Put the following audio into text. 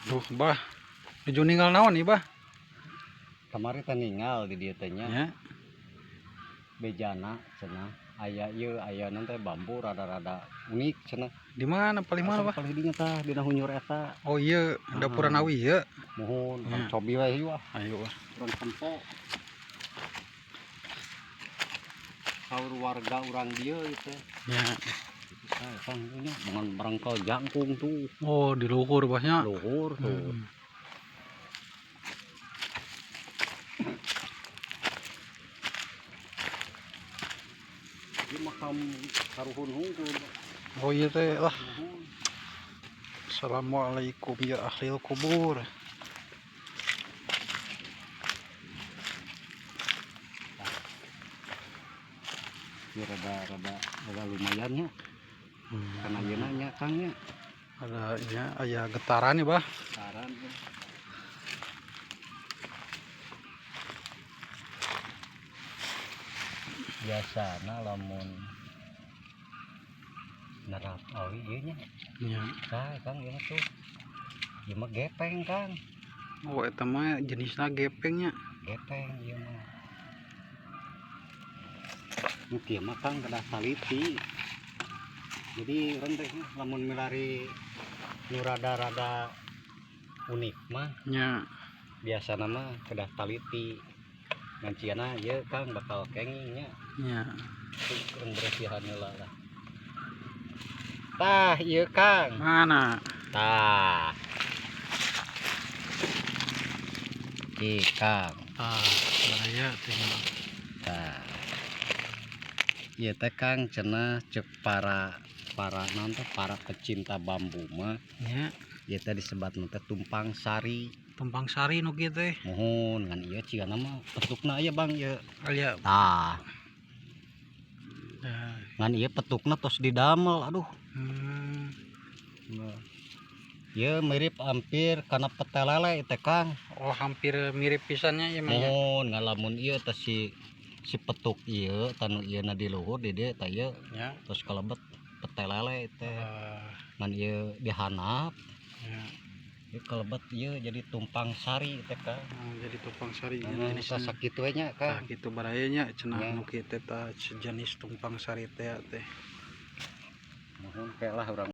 Duh, bah. Nuju ninggal naon nih, bah? Kemarin teh ninggal di dieu teh nya. Ya. Bejana cenah. Aya ieu aya nanti bambu rada-rada unik cenah. Di mana? Paling mana, bah? Paling dinya tah dina hunyur eta. Oh iya, dapuran awi ya. Mohon, Ya. cobi wae ieu ah. Ayo, bah. Urang tempo. Saur warga urang dieu itu. Ya. Saya kan nya dengan barangkal jangkung tuh. Oh, di luhur, bahnya. Luhur tuh. Di makam karuhun hungkul. Oh iya teh lah. Assalamualaikum ya ahlil kubur. Ya rada lumayan ya. Karena ieu nya Kang nya. Ada ya, aya getaran nih, bah. Saran tuh. Biasana lamun nerap awi ieu nya. Ya. Tah Kang ieu tuh. Ieu mah gepeng Kang. Oh, eta mah jenisna gepengnya. Gepeng ieu mah. Nu kieu mah Kang kedah taliti. Jadi rendeh lamun milari nu rada-rada unik mah Ya. biasana mah kedah taliti. Nganciana ieu Kang bakal kenging nya. Ya. Bersihan heula lah. Tah ieu Kang. Mana? Tah. Ih Kang. Ah, bahaya teh. Tah. Ieu teh Kang cenah cek para naon teh para pecinta bambu mah. Ya. Ieu teh disebatna teh tumpang sari. Tumpang sari nu kieu teh. Mohon ngan ieu cigana mah petukna ieu Bang ieu. Aya. Tah. Ya. Ngan ieu petukna tos didamel aduh. Nah. Ieu mirip hampir kana pete lele teh Kang. Oh, hampir mirip pisannya ya, mah. Mohon ngalamun ieu teh si petuk ieu tanu ieuna di luhur di dieu teh ieu. Ya. Terus kalebet pete lele teh. Ngan ieu dihanap. Ya. Ieu kalebet ieu jadi tumpang sari teh Kang. Oh, jadi tumpang sari Jenisna sakitu we nya Kang. Kang. Kitu baraya nya cenah Ya. nu kieu teh sejenis tumpang sari teh. Mohon kayak lah urang